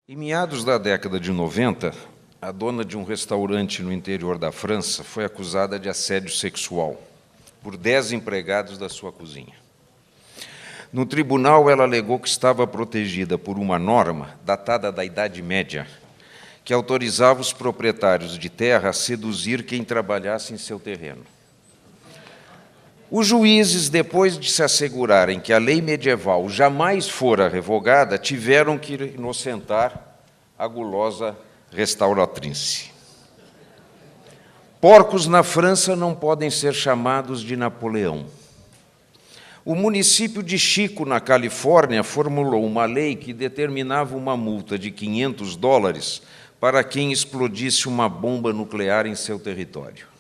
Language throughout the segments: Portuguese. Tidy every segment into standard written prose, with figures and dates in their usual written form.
Em meados da década de 90, a dona de um restaurante no interior da França foi acusada de assédio sexual por 10 empregados da sua cozinha. No tribunal, ela alegou que estava protegida por uma norma datada da Idade Média, que autorizava os proprietários de terra a seduzir quem trabalhasse em seu terreno. Os juízes, depois de se assegurarem que a lei medieval jamais fora revogada, tiveram que inocentar a gulosa restauratrice. Porcos na França não podem ser chamados de Napoleão. O município de Chico, na Califórnia, formulou uma lei que determinava uma multa de $500 para quem explodisse uma bomba nuclear em seu território.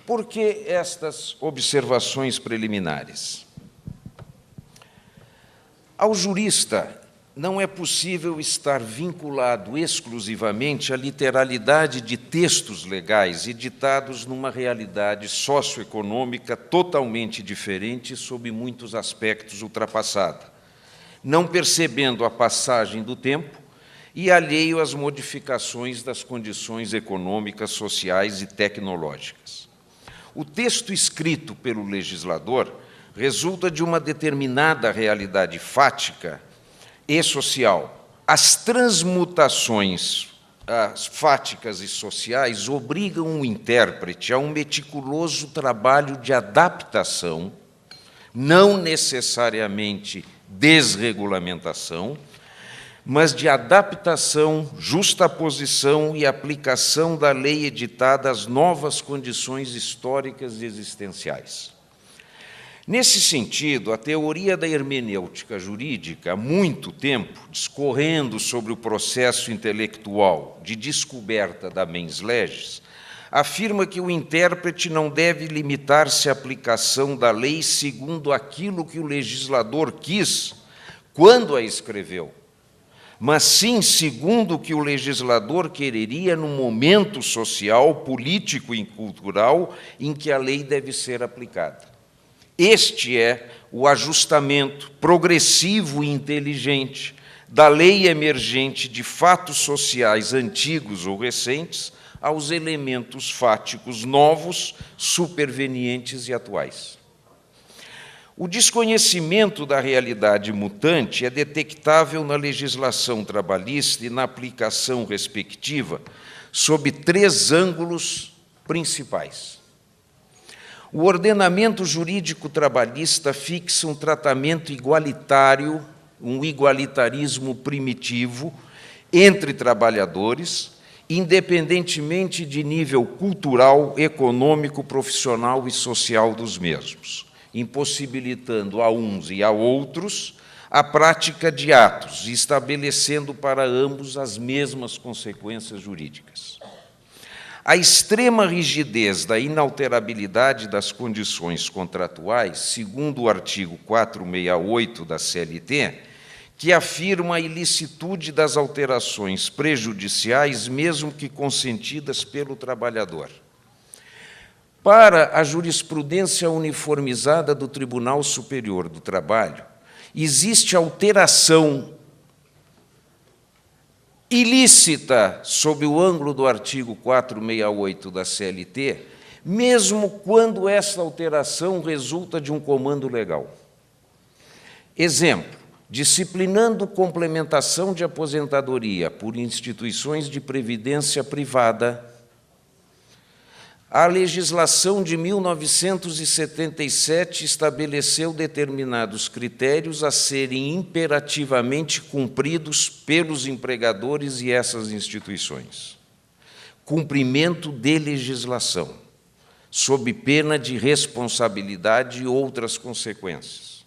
Por que estas observações preliminares? Ao jurista, não é possível estar vinculado exclusivamente à literalidade de textos legais editados numa realidade socioeconômica totalmente diferente e, sob muitos aspectos, ultrapassada, não percebendo a passagem do tempo e alheio às modificações das condições econômicas, sociais e tecnológicas. O texto escrito pelo legislador resulta de uma determinada realidade fática e social. As transmutações fáticas e sociais obrigam o intérprete a um meticuloso trabalho de adaptação, não necessariamente desregulamentação, mas de adaptação, justaposição e aplicação da lei editada às novas condições históricas e existenciais. Nesse sentido, a teoria da hermenêutica jurídica, há muito tempo, discorrendo sobre o processo intelectual de descoberta da mens legis, afirma que o intérprete não deve limitar-se à aplicação da lei segundo aquilo que o legislador quis quando a escreveu, mas sim segundo o que o legislador quereria no momento social, político e cultural em que a lei deve ser aplicada. Este é o ajustamento progressivo e inteligente da lei emergente de fatos sociais antigos ou recentes aos elementos fáticos novos, supervenientes e atuais. O desconhecimento da realidade mutante é detectável na legislação trabalhista e na aplicação respectiva sob 3 ângulos principais. O ordenamento jurídico trabalhista fixa um tratamento igualitário, um igualitarismo primitivo entre trabalhadores, independentemente de nível cultural, econômico, profissional e social dos mesmos, impossibilitando a uns e a outros a prática de atos e estabelecendo para ambos as mesmas consequências jurídicas. A extrema rigidez da inalterabilidade das condições contratuais, segundo o artigo 468 da CLT, que afirma a ilicitude das alterações prejudiciais, mesmo que consentidas pelo trabalhador. Para a jurisprudência uniformizada do Tribunal Superior do Trabalho, existe alteração ilícita sob o ângulo do artigo 468 da CLT, mesmo quando essa alteração resulta de um comando legal. Exemplo: disciplinando complementação de aposentadoria por instituições de previdência privada. A legislação de 1977 estabeleceu determinados critérios a serem imperativamente cumpridos pelos empregadores e essas instituições. Cumprimento de legislação, sob pena de responsabilidade e outras consequências.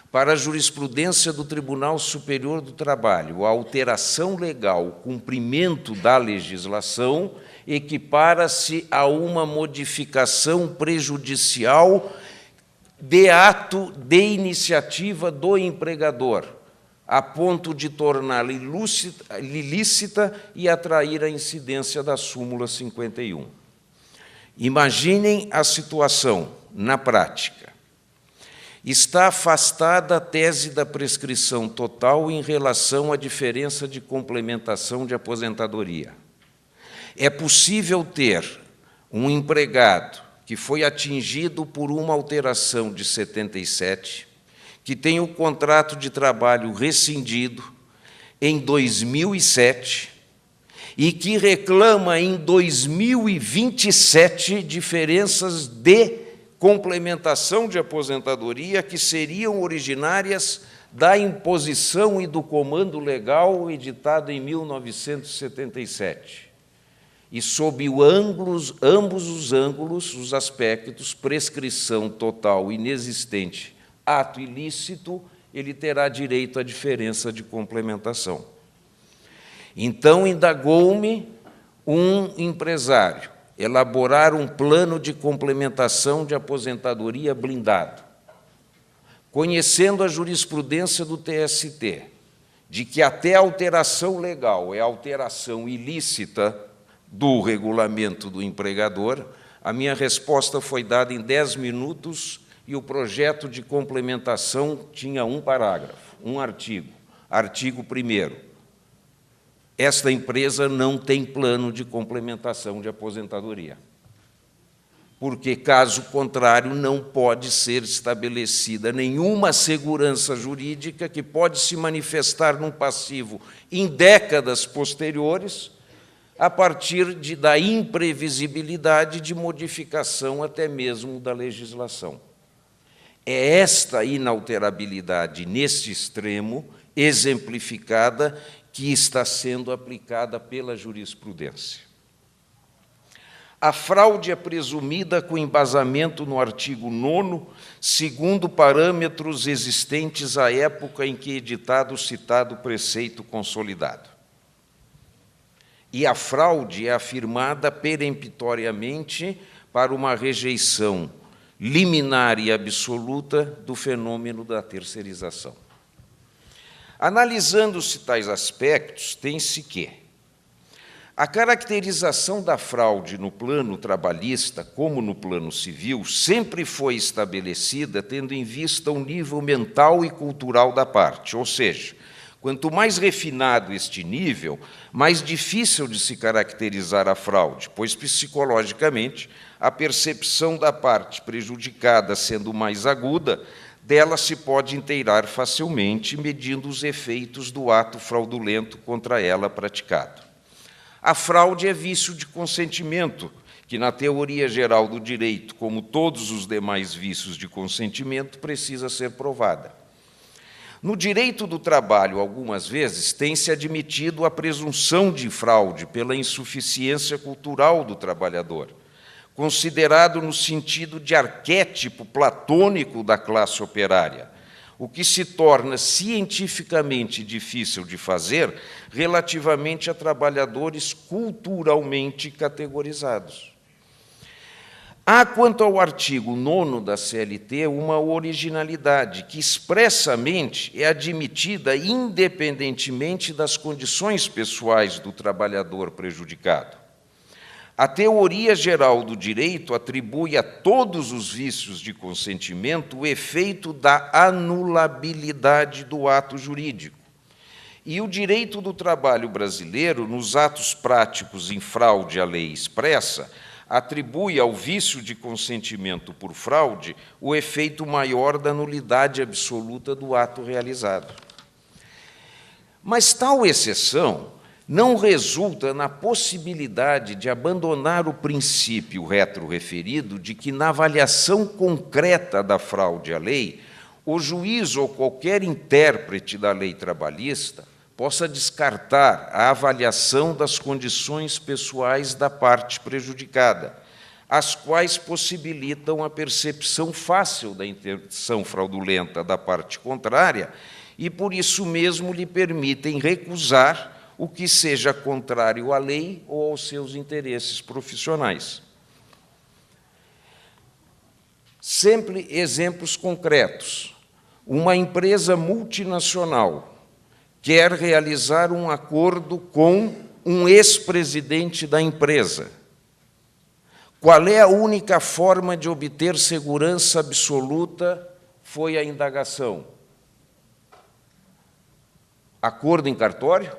Para a jurisprudência do Tribunal Superior do Trabalho, a alteração legal, o cumprimento da legislação, equipara-se a uma modificação prejudicial de ato de iniciativa do empregador, a ponto de torná-la ilícita e atrair a incidência da súmula 51. Imaginem a situação na prática. está afastada a tese da prescrição total em relação à diferença de complementação de aposentadoria. É possível ter um empregado que foi atingido por uma alteração de 77, que tem o contrato de trabalho rescindido em 2007 e que reclama em 2027 diferenças de complementação de aposentadoria que seriam originárias da imposição e do comando legal editado em 1977. E, sob ambos os ângulos, os aspectos, prescrição total inexistente, ato ilícito, ele terá direito à diferença de complementação. Então, indagou-me um empresário elaborar um plano de complementação de aposentadoria blindado, conhecendo a jurisprudência do TST, de que até alteração legal é alteração ilícita do regulamento do empregador, a minha resposta foi dada em 10 minutos e o projeto de complementação tinha um parágrafo, um artigo. Artigo 1º. Esta empresa não tem plano de complementação de aposentadoria, porque, caso contrário, não pode ser estabelecida nenhuma segurança jurídica que pode se manifestar num passivo em décadas posteriores, a partir da imprevisibilidade de modificação até mesmo da legislação. É esta inalterabilidade, neste extremo, exemplificada, que está sendo aplicada pela jurisprudência. A fraude é presumida com embasamento no artigo 9º, segundo parâmetros existentes à época em que editado o citado preceito consolidado. E a fraude é afirmada peremptoriamente para uma rejeição liminar e absoluta do fenômeno da terceirização. Analisando-se tais aspectos, tem-se que a caracterização da fraude no plano trabalhista, como no plano civil, sempre foi estabelecida tendo em vista o nível mental e cultural da parte, ou seja, quanto mais refinado este nível, mais difícil de se caracterizar a fraude, pois, psicologicamente, a percepção da parte prejudicada sendo mais aguda, dela se pode inteirar facilmente, medindo os efeitos do ato fraudulento contra ela praticado. A fraude é vício de consentimento, que, na teoria geral do direito, como todos os demais vícios de consentimento, precisa ser provada. No direito do trabalho, algumas vezes, tem-se admitido a presunção de fraude pela insuficiência cultural do trabalhador, considerado no sentido de arquétipo platônico da classe operária, o que se torna cientificamente difícil de fazer relativamente a trabalhadores culturalmente categorizados. Há, quanto ao artigo 9º da CLT, uma originalidade que expressamente é admitida independentemente das condições pessoais do trabalhador prejudicado. A teoria geral do direito atribui a todos os vícios de consentimento o efeito da anulabilidade do ato jurídico. E o direito do trabalho brasileiro, nos atos práticos em fraude à lei expressa, atribui ao vício de consentimento por fraude o efeito maior da nulidade absoluta do ato realizado. Mas tal exceção não resulta na possibilidade de abandonar o princípio retroreferido de que, na avaliação concreta da fraude à lei, o juiz ou qualquer intérprete da lei trabalhista possa descartar a avaliação das condições pessoais da parte prejudicada, as quais possibilitam a percepção fácil da intenção fraudulenta da parte contrária e, por isso mesmo, lhe permitem recusar o que seja contrário à lei ou aos seus interesses profissionais. Sempre exemplos concretos. Uma empresa multinacional quer realizar um acordo com um ex-presidente da empresa. Qual é a única forma de obter segurança absoluta foi a indagação? Acordo em cartório?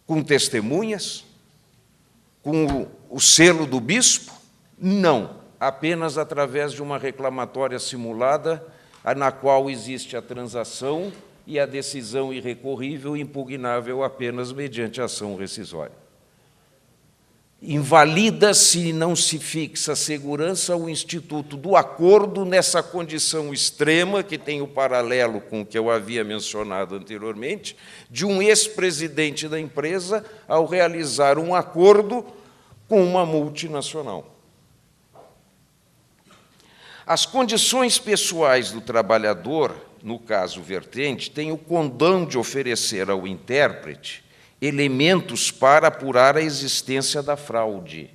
Com testemunhas? Com o selo do bispo? Não, apenas através de uma reclamatória simulada, na qual existe a transação e a decisão irrecorrível e impugnável apenas mediante ação rescisória. Invalida-se e não se fixa a segurança o instituto do acordo nessa condição extrema, que tem o paralelo com o que eu havia mencionado anteriormente, de um ex-presidente da empresa ao realizar um acordo com uma multinacional. As condições pessoais do trabalhador, no caso vertente, têm o condão de oferecer ao intérprete elementos para apurar a existência da fraude,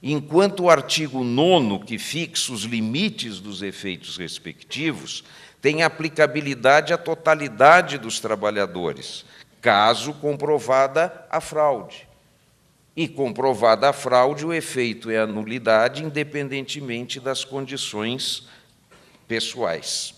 enquanto o artigo 9º, que fixa os limites dos efeitos respectivos, tem aplicabilidade à totalidade dos trabalhadores, caso comprovada a fraude. E, comprovada a fraude, o efeito é a nulidade, independentemente das condições pessoais.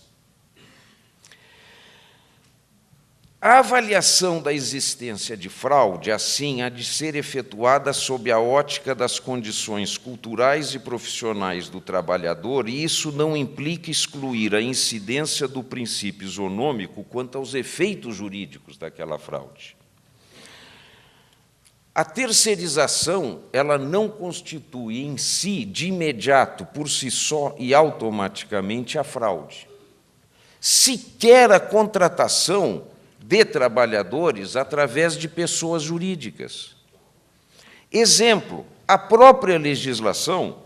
A avaliação da existência de fraude, assim, há de ser efetuada sob a ótica das condições culturais e profissionais do trabalhador, e isso não implica excluir a incidência do princípio isonômico quanto aos efeitos jurídicos daquela fraude. A terceirização, ela não constitui em si, de imediato, por si só e automaticamente, a fraude. Sequer a contratação de trabalhadores através de pessoas jurídicas. Exemplo, a própria legislação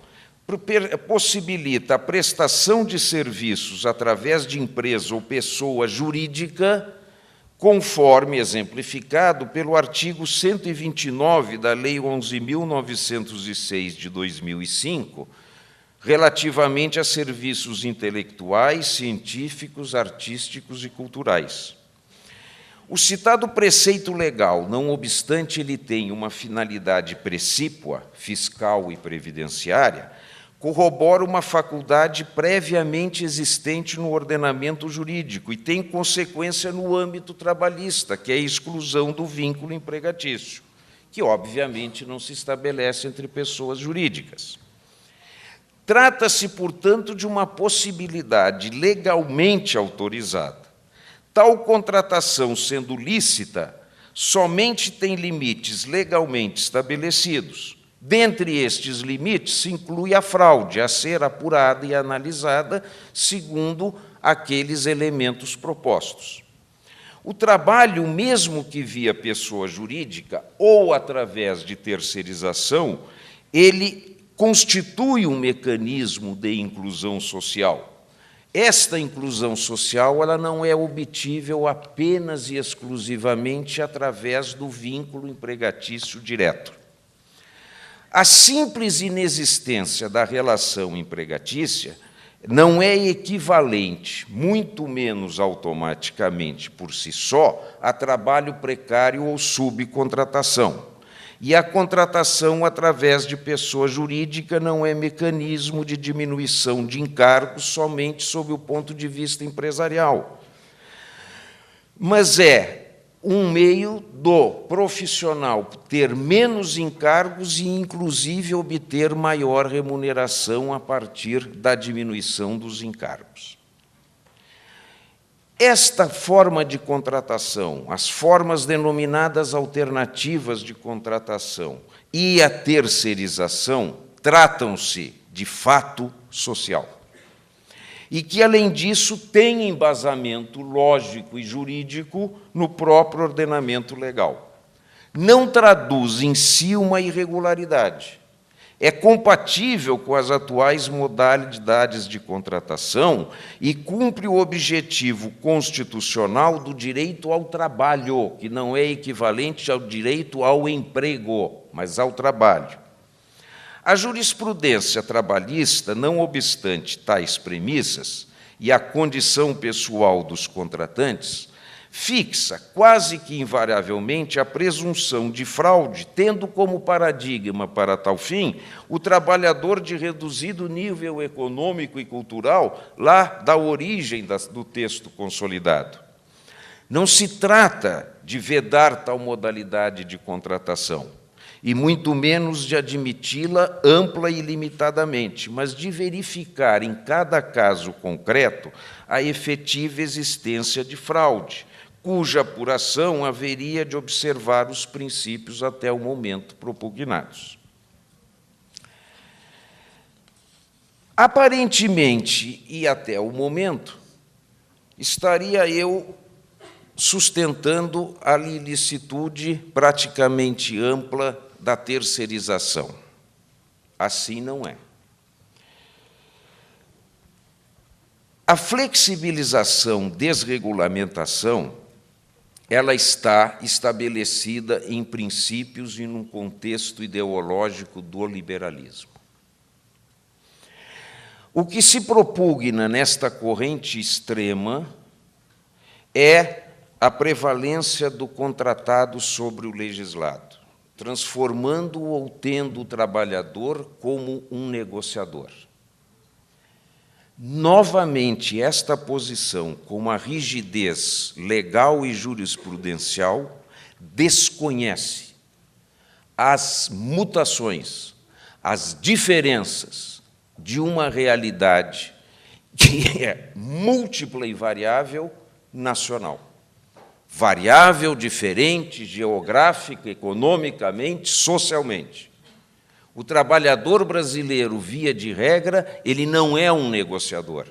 possibilita a prestação de serviços através de empresa ou pessoa jurídica, conforme exemplificado pelo artigo 129 da Lei 11.906, de 2005, relativamente a serviços intelectuais, científicos, artísticos e culturais. O citado preceito legal, não obstante ele tenha uma finalidade precípua, fiscal e previdenciária, corrobora uma faculdade previamente existente no ordenamento jurídico e tem consequência no âmbito trabalhista, que é a exclusão do vínculo empregatício, que, obviamente, não se estabelece entre pessoas jurídicas. Trata-se, portanto, de uma possibilidade legalmente autorizada. Tal contratação, sendo lícita, somente tem limites legalmente estabelecidos. Dentre estes limites se inclui a fraude, a ser apurada e analisada segundo aqueles elementos propostos. O trabalho, mesmo que via pessoa jurídica ou através de terceirização, ele constitui um mecanismo de inclusão social. Esta inclusão social ela não é obtível apenas e exclusivamente através do vínculo empregatício direto. A simples inexistência da relação empregatícia não é equivalente, muito menos automaticamente por si só, a trabalho precário ou subcontratação. E a contratação através de pessoa jurídica não é mecanismo de diminuição de encargos somente sob o ponto de vista empresarial, mas é um meio do profissional ter menos encargos e, inclusive, obter maior remuneração a partir da diminuição dos encargos. Esta forma de contratação, as formas denominadas alternativas de contratação e a terceirização tratam-se de fato social. E que, além disso, tem embasamento lógico e jurídico no próprio ordenamento legal. Não traduz em si uma irregularidade. É compatível com as atuais modalidades de contratação e cumpre o objetivo constitucional do direito ao trabalho, que não é equivalente ao direito ao emprego, mas ao trabalho. A jurisprudência trabalhista, não obstante tais premissas e a condição pessoal dos contratantes, fixa, quase que invariavelmente, a presunção de fraude, tendo como paradigma para tal fim o trabalhador de reduzido nível econômico e cultural, lá da origem do texto consolidado. Não se trata de vedar tal modalidade de contratação, e muito menos de admiti-la ampla e limitadamente, mas de verificar em cada caso concreto a efetiva existência de fraude, cuja apuração haveria de observar os princípios até o momento propugnados. Aparentemente, e até o momento, estaria eu sustentando a ilicitude praticamente ampla da terceirização. Assim não é. A flexibilização, desregulamentação, ela está estabelecida em princípios e num contexto ideológico do liberalismo. O que se propugna nesta corrente extrema é a prevalência do contratado sobre o legislado, transformando ou tendo o trabalhador como um negociador. Novamente, esta posição, com a rigidez legal e jurisprudencial, desconhece as mutações, as diferenças de uma realidade que é múltipla e variável nacional. Variável, diferente, geográfica, economicamente, socialmente. O trabalhador brasileiro, via de regra, ele não é um negociador.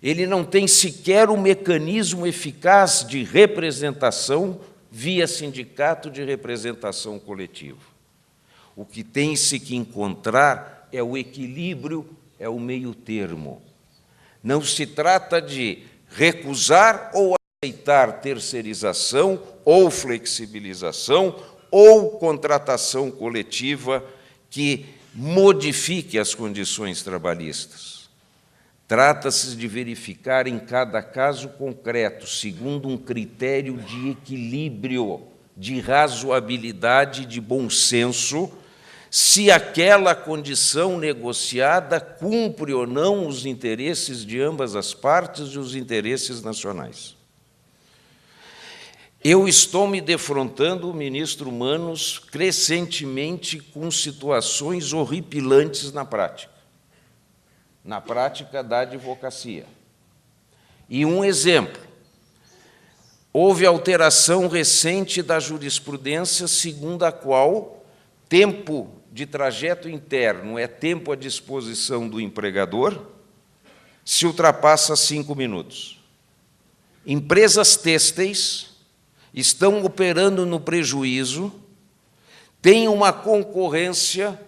Ele não tem sequer um mecanismo eficaz de representação via sindicato de representação coletiva. O que tem-se que encontrar é o equilíbrio, é o meio-termo. Não se trata de recusar ou aceitar terceirização ou flexibilização ou contratação coletiva que modifique as condições trabalhistas. Trata-se de verificar em cada caso concreto, segundo um critério de equilíbrio, de razoabilidade, de bom senso, se aquela condição negociada cumpre ou não os interesses de ambas as partes e os interesses nacionais. Eu estou me defrontando, ministro Manos, crescentemente com situações horripilantes na prática da advocacia. E um exemplo, houve alteração recente da jurisprudência segundo a qual tempo de trajeto interno é tempo à disposição do empregador se ultrapassa 5 minutos. Empresas têxteis estão operando no prejuízo, têm uma concorrência,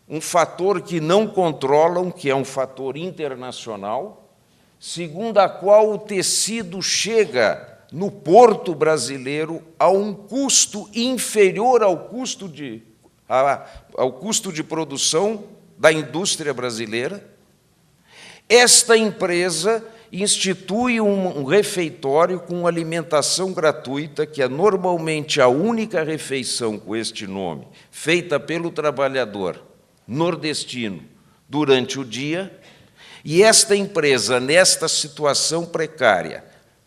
um fator que não controlam, que é um fator internacional, segundo a qual o tecido chega no porto brasileiro a um custo inferior ao custo de produção da indústria brasileira. Esta empresa institui um refeitório com alimentação gratuita, que é normalmente a única refeição com este nome, feita pelo trabalhador nordestino durante o dia, e esta empresa, nesta situação precária,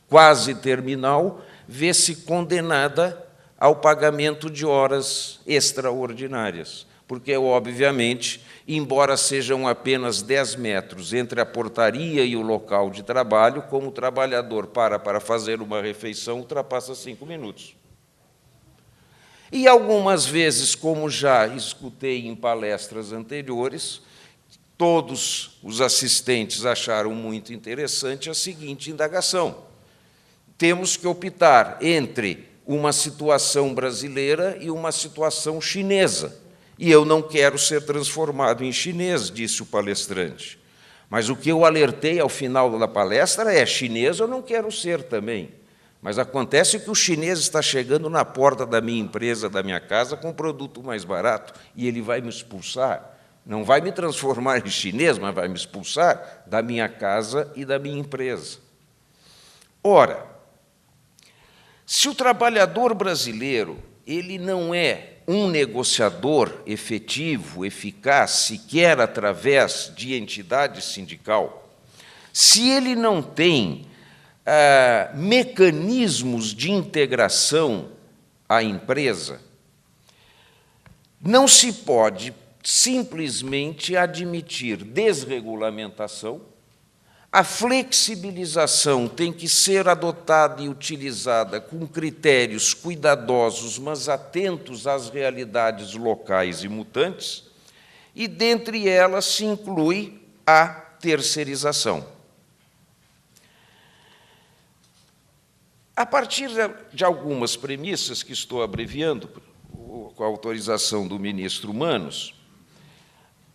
quase terminal, vê-se condenada ao pagamento de horas extraordinárias, porque, obviamente, embora sejam apenas 10 metros entre a portaria e o local de trabalho, como o trabalhador para fazer uma refeição, ultrapassa 5 minutos. E algumas vezes, como já escutei em palestras anteriores, todos os assistentes acharam muito interessante a seguinte indagação: temos que optar entre uma situação brasileira e uma situação chinesa. E eu não quero ser transformado em chinês, disse o palestrante. Mas o que eu alertei ao final da palestra é: chinês eu não quero ser também. Mas acontece que o chinês está chegando na porta da minha empresa, da minha casa, com um produto mais barato, e ele vai me expulsar. Não vai me transformar em chinês, mas vai me expulsar da minha casa e da minha empresa. Ora, Se o trabalhador brasileiro ele não é um negociador efetivo, eficaz, sequer através de entidade sindical, se ele não tem mecanismos de integração à empresa, não se pode simplesmente admitir desregulamentação. A flexibilização tem que ser adotada e utilizada com critérios cuidadosos, mas atentos às realidades locais e mutantes, e, dentre elas, se inclui a terceirização. A partir de algumas premissas que estou abreviando, com a autorização do ministro Manos,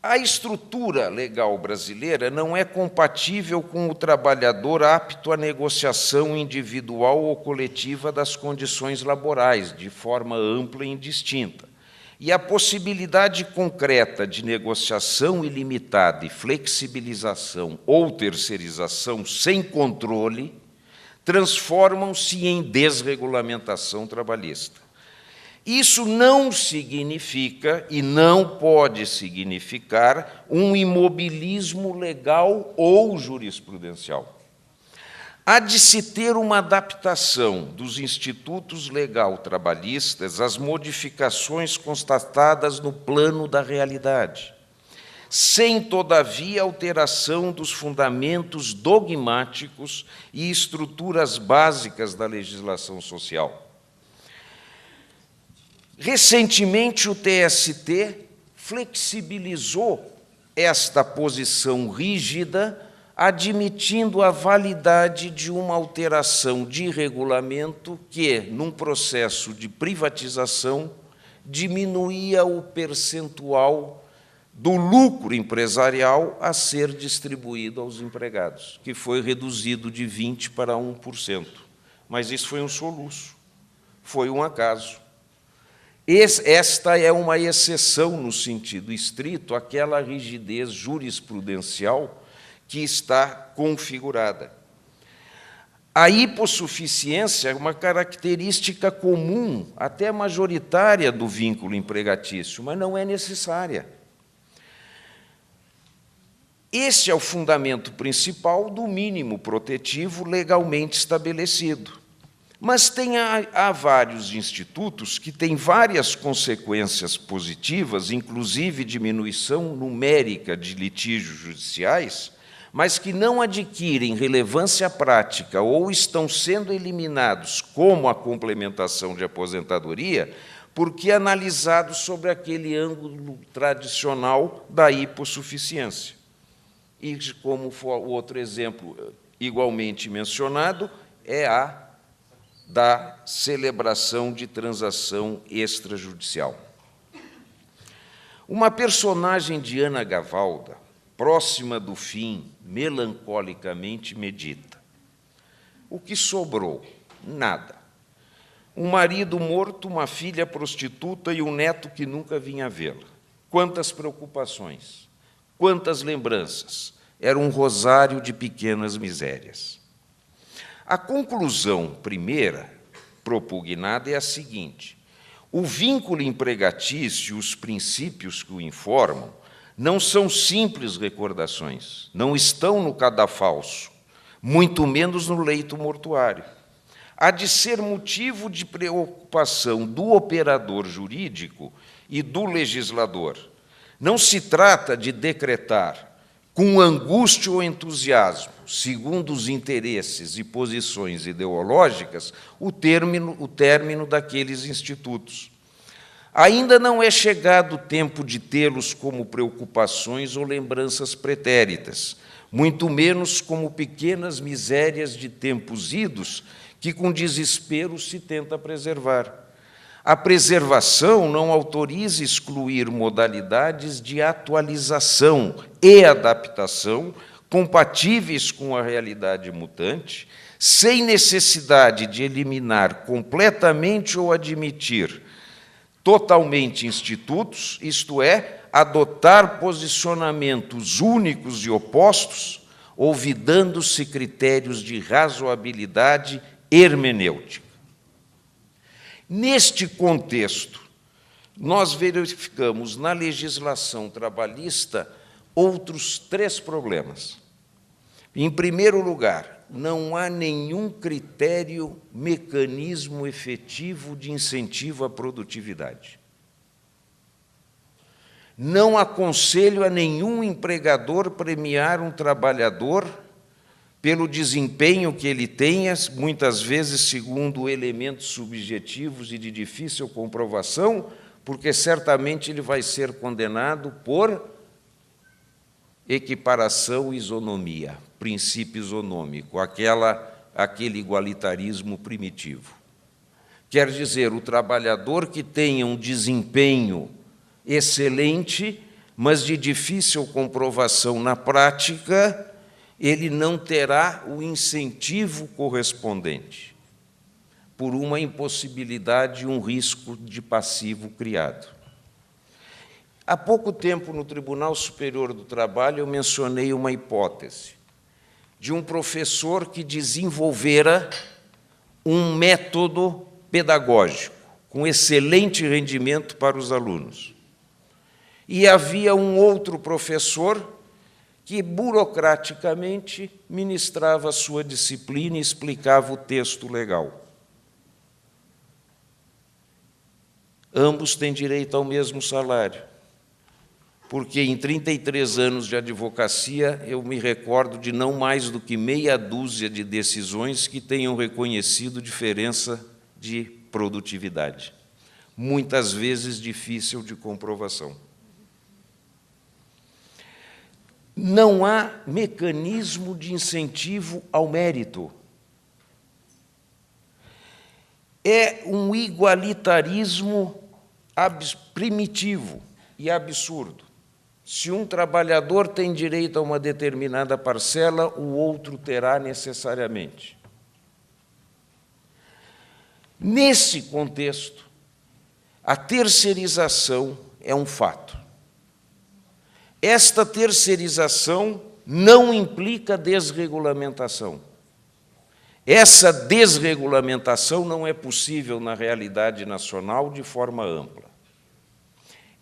a estrutura legal brasileira não é compatível com o trabalhador apto à negociação individual ou coletiva das condições laborais, de forma ampla e indistinta. E a possibilidade concreta de negociação ilimitada e flexibilização ou terceirização sem controle transformam-se em desregulamentação trabalhista. Isso não significa e não pode significar um imobilismo legal ou jurisprudencial. Há de se ter uma adaptação dos institutos legal trabalhistas às modificações constatadas no plano da realidade, sem, todavia, alteração dos fundamentos dogmáticos e estruturas básicas da legislação social. Recentemente, o TST flexibilizou esta posição rígida, admitindo a validade de uma alteração de regulamento que, num processo de privatização, diminuía o percentual do lucro empresarial a ser distribuído aos empregados, que foi reduzido de 20% para 1%. Mas isso foi um soluço, foi um acaso. Esta é uma exceção, no sentido estrito, àquela rigidez jurisprudencial que está configurada. A hipossuficiência é uma característica comum, até majoritária, do vínculo empregatício, mas não é necessária. Este é o fundamento principal do mínimo protetivo legalmente estabelecido. Mas há vários institutos que têm várias consequências positivas, inclusive diminuição numérica de litígios judiciais, mas que não adquirem relevância prática ou estão sendo eliminados, como a complementação de aposentadoria, porque analisados sobre aquele ângulo tradicional da hipossuficiência. E, como for o outro exemplo igualmente mencionado, é a da celebração de transação extrajudicial. Uma personagem de Ana Gavalda, próxima do fim, melancolicamente medita. O que sobrou? Nada. Um marido morto, uma filha prostituta e um neto que nunca vinha vê-la. Quantas preocupações, quantas lembranças. Era um rosário de pequenas misérias. A conclusão primeira propugnada é a seguinte: o vínculo empregatício e os princípios que o informam não são simples recordações, não estão no cadafalso, muito menos no leito mortuário. Há de ser motivo de preocupação do operador jurídico e do legislador. Não se trata de decretar, com angústia ou entusiasmo, segundo os interesses e posições ideológicas, o término daqueles institutos. Ainda não é chegado o tempo de tê-los como preocupações ou lembranças pretéritas, muito menos como pequenas misérias de tempos idos que, com desespero, se tenta preservar. A preservação não autoriza excluir modalidades de atualização e adaptação compatíveis com a realidade mutante, sem necessidade de eliminar completamente ou admitir totalmente institutos, isto é, adotar posicionamentos únicos e opostos, olvidando-se critérios de razoabilidade hermenêutica. Neste contexto, nós verificamos na legislação trabalhista outros 3 problemas. Em primeiro lugar, não há nenhum critério, mecanismo efetivo de incentivo à produtividade. Não aconselho a nenhum empregador premiar um trabalhador pelo desempenho que ele tenha, muitas vezes segundo elementos subjetivos e de difícil comprovação, porque certamente ele vai ser condenado por equiparação e isonomia, princípio isonômico, aquele igualitarismo primitivo. Quer dizer, o trabalhador que tenha um desempenho excelente, mas de difícil comprovação na prática, ele não terá o incentivo correspondente, por uma impossibilidade e um risco de passivo criado. Há pouco tempo, no Tribunal Superior do Trabalho, eu mencionei uma hipótese de um professor que desenvolvera um método pedagógico com excelente rendimento para os alunos. E havia um outro professor que, burocraticamente, ministrava a sua disciplina e explicava o texto legal. Ambos têm direito ao mesmo salário, porque em 33 anos de advocacia eu me recordo de não mais do que meia dúzia de decisões que tenham reconhecido diferença de produtividade, muitas vezes difícil de comprovação. Não há mecanismo de incentivo ao mérito. É um igualitarismo primitivo e absurdo. Se um trabalhador tem direito a uma determinada parcela, o outro terá necessariamente. Nesse contexto, a terceirização é um fato. Esta terceirização não implica desregulamentação. Essa desregulamentação não é possível na realidade nacional de forma ampla.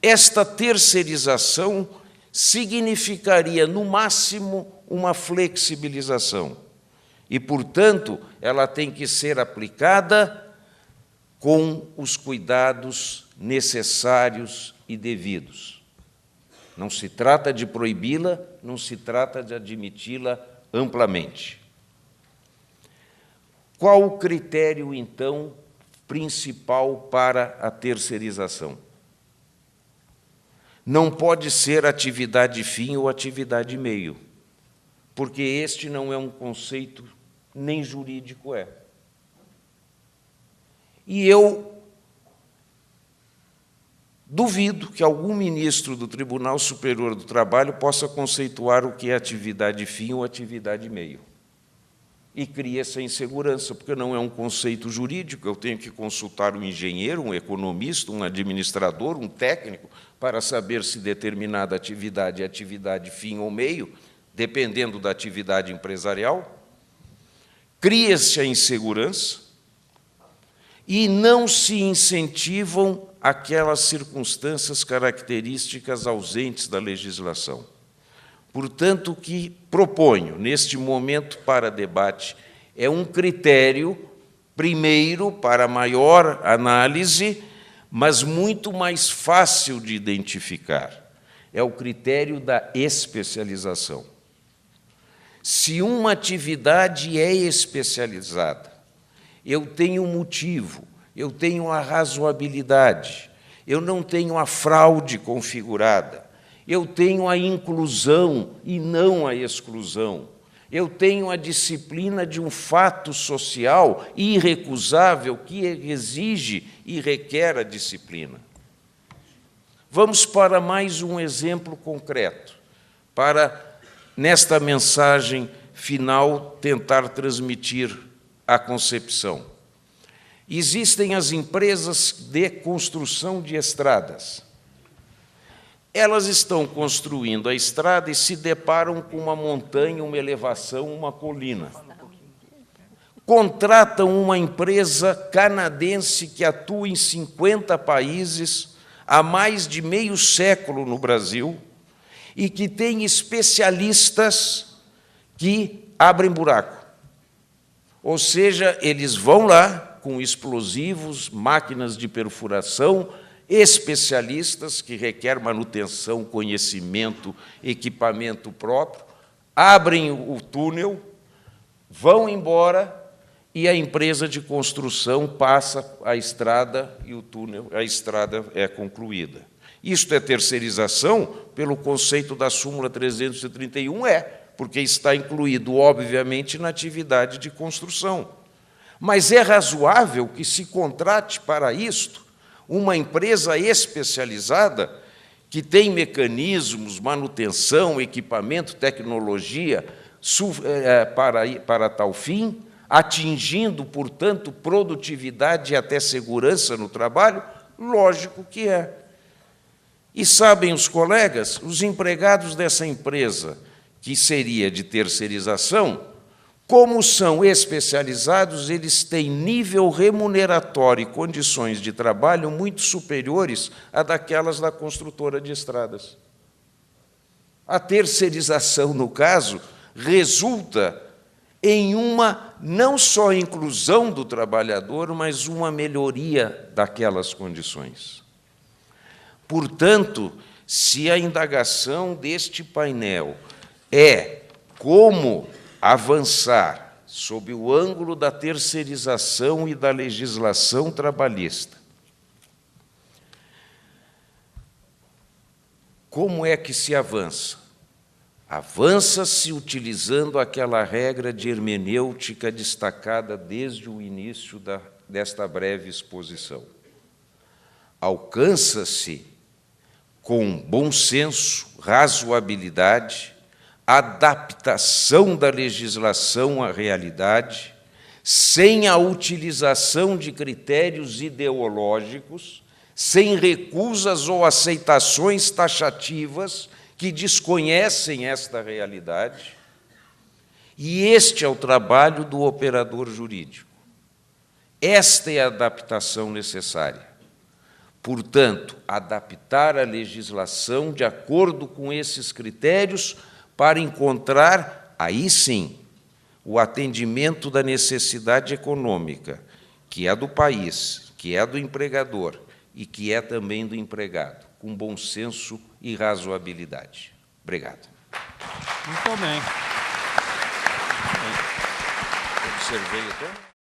Esta terceirização significaria, no máximo, uma flexibilização. E, portanto, ela tem que ser aplicada com os cuidados necessários e devidos. Não se trata de proibi-la, não se trata de admiti-la amplamente. Qual o critério, então, principal para a terceirização? Não pode ser atividade fim ou atividade meio, porque este não é um conceito, nem jurídico é. E eu duvido que algum ministro do Tribunal Superior do Trabalho possa conceituar o que é atividade fim ou atividade meio. E cria essa insegurança, porque não é um conceito jurídico, eu tenho que consultar um engenheiro, um economista, um administrador, um técnico, para saber se determinada atividade é atividade fim ou meio, dependendo da atividade empresarial. Cria-se a insegurança e não se incentivam aquelas circunstâncias características ausentes da legislação. Portanto, o que proponho, neste momento, para debate, é um critério, primeiro, para maior análise, mas muito mais fácil de identificar. É o critério da especialização. Se uma atividade é especializada, eu tenho um motivo, eu tenho a razoabilidade, eu não tenho a fraude configurada, eu tenho a inclusão e não a exclusão. Eu tenho a disciplina de um fato social irrecusável que exige e requer a disciplina. Vamos para mais um exemplo concreto, para, nesta mensagem final, tentar transmitir a concepção. Existem as empresas de construção de estradas. Elas estão construindo a estrada e se deparam com uma montanha, uma elevação, uma colina. contratam uma empresa canadense que atua em 50 países, há mais de meio século no Brasil, e que tem especialistas que abrem buraco. Ou seja, eles vão lá com explosivos, máquinas de perfuração, especialistas que requerem manutenção, conhecimento, equipamento próprio, abrem o túnel, vão embora e a empresa de construção passa a estrada e o túnel, a estrada é concluída. Isto é terceirização pelo conceito da súmula 331, porque está incluído, obviamente, na atividade de construção. Mas é razoável que se contrate para isto uma empresa especializada que tem mecanismos, manutenção, equipamento, tecnologia para tal fim, atingindo, portanto, produtividade e até segurança no trabalho? Lógico que é. E sabem os colegas, os empregados dessa empresa, que seria de terceirização, como são especializados, eles têm nível remuneratório e condições de trabalho muito superiores a daquelas da construtora de estradas. A terceirização, no caso, resulta em uma não só inclusão do trabalhador, mas uma melhoria daquelas condições. Portanto, se a indagação deste painel é como avançar sob o ângulo da terceirização e da legislação trabalhista, como é que se avança? Avança-se utilizando aquela regra de hermenêutica destacada desde o início desta breve exposição. Alcança-se com bom senso, razoabilidade, adaptação da legislação à realidade, sem a utilização de critérios ideológicos, sem recusas ou aceitações taxativas que desconhecem esta realidade. E este é o trabalho do operador jurídico. Esta é a adaptação necessária. Portanto, adaptar a legislação de acordo com esses critérios para encontrar, aí sim, o atendimento da necessidade econômica, que é do país, que é do empregador e que é também do empregado, com bom senso e razoabilidade. Obrigado. Muito bem. Observei até.